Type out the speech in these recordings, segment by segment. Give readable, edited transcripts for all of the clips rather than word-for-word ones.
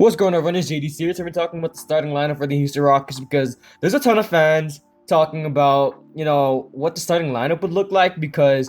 What's going on, everyone? It's JD Series, and we're talking about the starting lineup for the Houston Rockets because there's a ton of fans talking about, what the starting lineup would look like because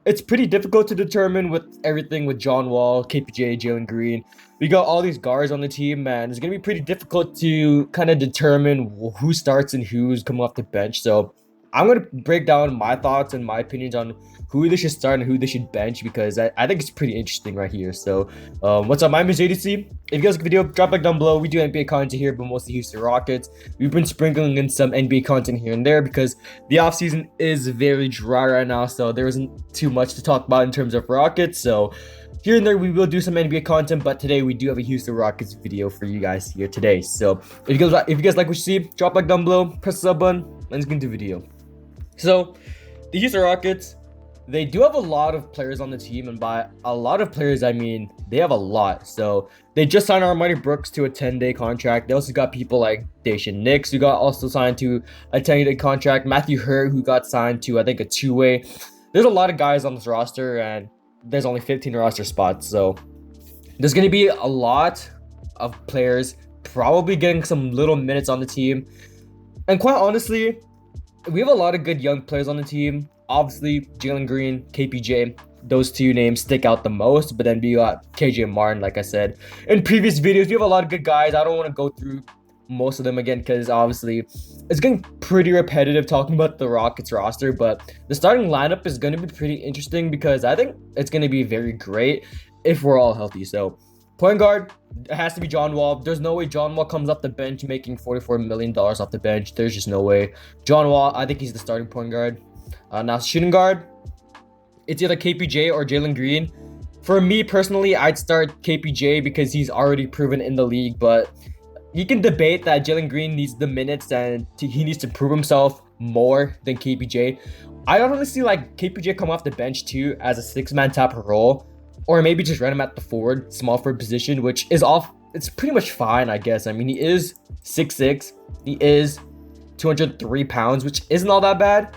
it's pretty difficult to determine with everything with John Wall, KPJ, Jalen Green. We got all these guards on the team, man. It's going to be pretty difficult to kind of determine who starts and who's coming off the bench. So I'm going to break down my thoughts and my opinions on who they should start and who they should bench because I think it's pretty interesting right here. So, what's up? My name is JDC. If you guys like the video, drop a like down below. We do NBA content here, but mostly Houston Rockets. We've been sprinkling in some NBA content here and there because the offseason is very dry right now, so there isn't too much to talk about in terms of Rockets. So, here and there, we will do some NBA content, but today we do have a Houston Rockets video for you guys here today. So, if you guys like what you see, drop a like down below, press the sub button, let's get into the video. So, the Houston Rockets, they do have a lot of players on the team, and by a lot of players, I mean they have a lot. So they just signed Armani Brooks to a 10-day contract. They also got people like Jashan Tate, who got also signed to a 10-day contract. Matthew Hurt, who got signed to, I think, a 2-way. There's a lot of guys on this roster, and there's only 15 roster spots. So there's going to be a lot of players probably getting some little minutes on the team. And quite honestly, we have a lot of good young players on the team. Obviously, Jalen Green, KPJ, those two names stick out the most. But then we got KJ Martin, like I said. In previous videos, we have a lot of good guys. I don't want to go through most of them again because obviously it's getting pretty repetitive talking about the Rockets roster. But the starting lineup is going to be pretty interesting because I think it's going to be very great if we're all healthy. So, point guard, it has to be John Wall. There's no way John Wall comes off the bench making $44 million off the bench. There's just no way. John Wall, I think he's the starting point guard. Now, shooting guard, it's either KPJ or Jalen Green. For me personally, I'd start KPJ because he's already proven in the league, but you can debate that Jalen Green needs the minutes and he needs to prove himself more than KPJ. I honestly like KPJ come off the bench too as a six-man type of role, or maybe just run him at the small forward position, which is off. It's pretty much fine, I guess. I mean, he is 6'6", he is 203 pounds, which isn't all that bad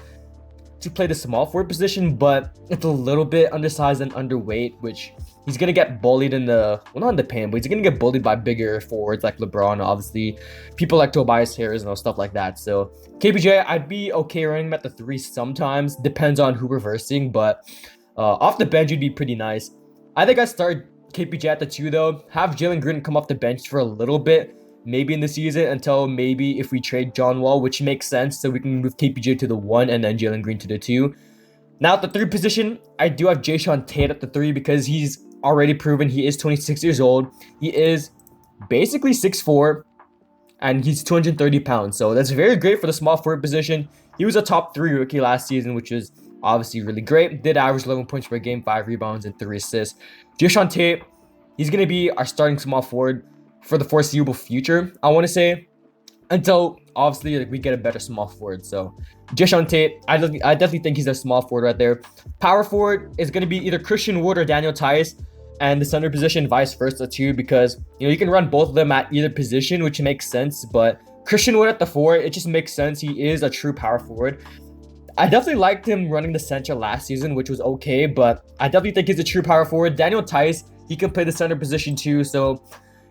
to play the small forward position, but it's a little bit undersized and underweight, which he's gonna get bullied in not in the paint, but he's gonna get bullied by bigger forwards like LeBron, obviously, people like Tobias Harris and stuff like that. So KPJ, I'd be okay running him at the 3 sometimes, depends on who reversing, but off the bench would be pretty nice. I think I'd start KPJ at the 2 though, have Jalen Green come off the bench for a little bit, maybe in the season until maybe if we trade John Wall, which makes sense, so we can move KPJ to the 1 and then Jalen Green to the 2. Now at the 3 position, I do have Jashan Tate at the 3 because he's already proven he is 26 years old. He is basically 6'4", and he's 230 pounds, so that's very great for the small forward position. He was a top 3 rookie last season, which is obviously really great. Did average 11 points per game, 5 rebounds, and 3 assists. Jashan Tate, he's going to be our starting small forward for the foreseeable future, I want to say, until obviously we get a better small forward. So Jashan Tate, I definitely think he's a small forward right there. Power forward is going to be either Christian Wood or Daniel Tice, and the center position vice versa too, because you can run both of them at either position, which makes sense. But Christian Wood at the 4, it just makes sense. He is a true power forward. I definitely liked him running the center last season, which was okay, but I definitely think he's a true power forward. Daniel Tice, he can play the center position too, so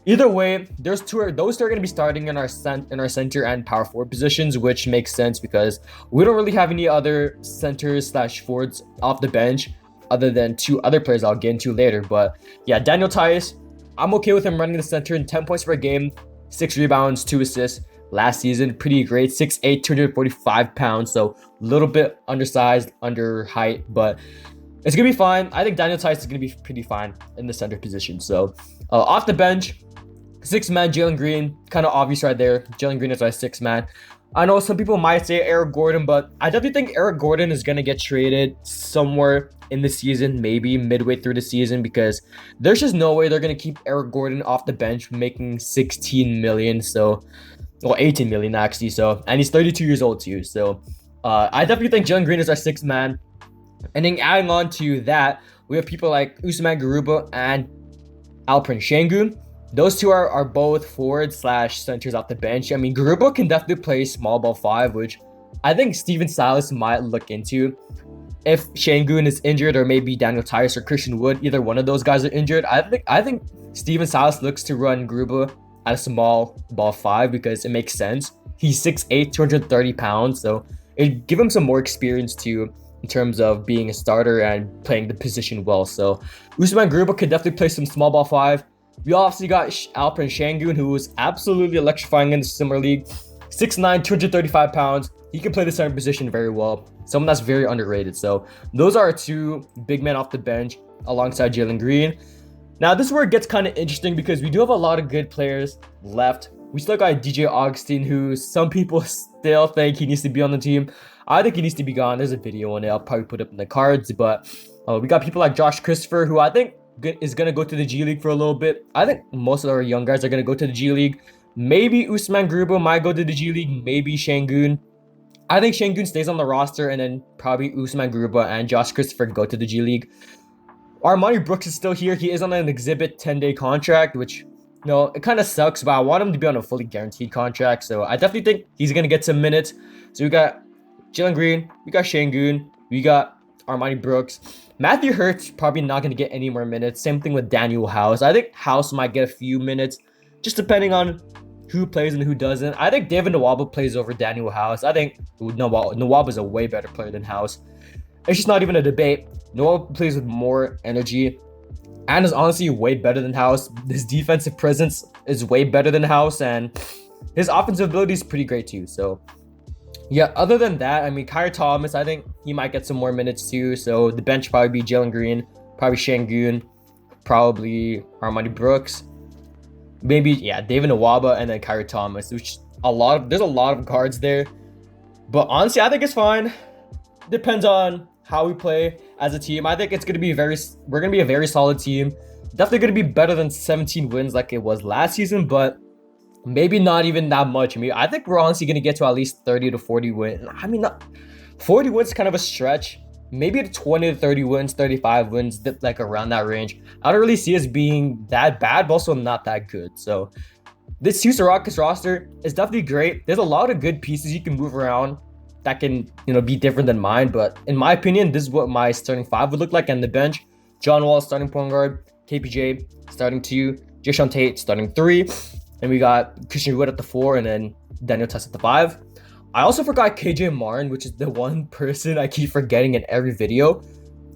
either way, those two are going to be starting in our center and power forward positions, which makes sense because we don't really have any other centers / forwards off the bench other than 2 other players I'll get into later. But yeah, Daniel Tice, I'm okay with him running the center in 10 points per game, 6 rebounds, 2 assists. Last season, pretty great, 6'8", 245 pounds, so a little bit undersized, under height, but it's going to be fine. I think Daniel Tice is going to be pretty fine in the center position. So off the bench, 6-man Jalen Green, kind of obvious right there. Jalen Green is our 6-man. I know some people might say Eric Gordon, but I definitely think Eric Gordon is going to get traded somewhere in the season, maybe midway through the season, because there's just no way they're going to keep Eric Gordon off the bench making $16 million. So, well, $18 million actually. So, and he's 32 years old too. So, I definitely think Jalen Green is our 6-man. And then adding on to that, we have people like Usman Garuba and Alperen Şengün. Those two are both forwards / centers off the bench. I mean, Garuba can definitely play small ball 5, which I think Steven Silas might look into. If Şengün is injured, or maybe Daniel Tice or Christian Wood, either one of those guys are injured, I think Steven Silas looks to run Garuba at a small ball 5 because it makes sense. He's 6'8", 230 pounds, so it'd give him some more experience too in terms of being a starter and playing the position well. So Usman Garuba could definitely play some small ball 5. We obviously got Alperen Şengün, who was absolutely electrifying in the Summer League. 6'9", 235 pounds. He can play the center position very well. Someone that's very underrated. So those are our two big men off the bench alongside Jalen Green. Now this is where it gets kind of interesting because we do have a lot of good players left. We still got DJ Augustin, who some people still think he needs to be on the team. I think he needs to be gone. There's a video on it. I'll probably put up in the cards. But we got people like Josh Christopher, who I think is going to go to the G League for a little bit. I think most of our young guys are going to go to the G League. Maybe Usman Garuba might go to the G League. Maybe Şengün. I think Şengün stays on the roster, and then probably Usman Garuba and Josh Christopher go to the G League. Armani Brooks is still here. He is on an exhibit 10-day contract, which, it kind of sucks, but I want him to be on a fully guaranteed contract. So I definitely think he's going to get some minutes. So we got Jalen Green, we got Şengün, we got Armani Brooks. Matthew Hurt's probably not going to get any more minutes. Same thing with Daniel House. I think House might get a few minutes, just depending on who plays and who doesn't. I think David Nwaba plays over Daniel House. I think Nwaba is a way better player than House. It's just not even a debate. Nwaba plays with more energy and is honestly way better than House. His defensive presence is way better than House, and his offensive ability is pretty great too. So yeah, other than that, I mean, Kyrie Thomas, I think he might get some more minutes too. So the bench probably be Jalen Green, probably Şengün, probably Armani Brooks, maybe David Nwaba, and then Kyrie Thomas. Which there's a lot of guards there, but honestly, I think it's fine. Depends on how we play as a team. I think we're gonna be a very solid team. Definitely gonna be better than 17 wins like it was last season, but maybe not even that much. I mean, I think we're honestly gonna get to at least 30 to 40 wins. I mean, 40 wins is kind of a stretch. Maybe 20 to 30 wins, 35 wins, like around that range. I don't really see us being that bad, but also not that good. So this Houston Rockets roster is definitely great. There's a lot of good pieces you can move around that can, be different than mine. But in my opinion, this is what my starting 5 would look like. And the bench, John Wall starting point guard, KPJ starting 2, Jashan Tate starting 3. And we got Christian Wood at the 4, and then Daniel Theis at the 5. I also forgot KJ Martin, which is the one person I keep forgetting in every video.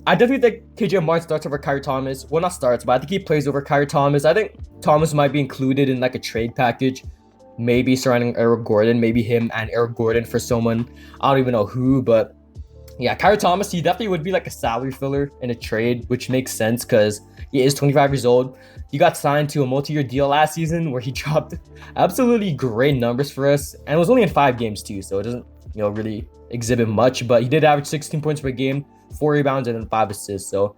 I definitely think KJ Martin starts over Kyrie Thomas. Well, not starts, but I think he plays over Kyrie Thomas. I think Thomas might be included in like a trade package, maybe surrounding Eric Gordon, maybe him and Eric Gordon for someone. I don't even know who, but yeah, Kyrie Thomas, he definitely would be like a salary filler in a trade, which makes sense because he is 25 years old. He got signed to a multi-year deal last season where he dropped absolutely great numbers for us, and was only in 5 games too, so it doesn't, really exhibit much, but he did average 16 points per game, 4 rebounds, and then 5 assists. So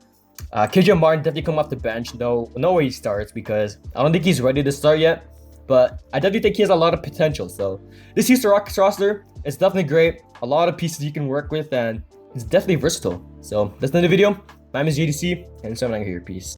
KJ Martin definitely come off the bench. No way he starts because I don't think he's ready to start yet, but I definitely think he has a lot of potential. So this Houston Rockets roster is definitely great. A lot of pieces you can work with, and it's definitely versatile. So that's the end of the video. My name is JDC, and so I'm out here. Peace.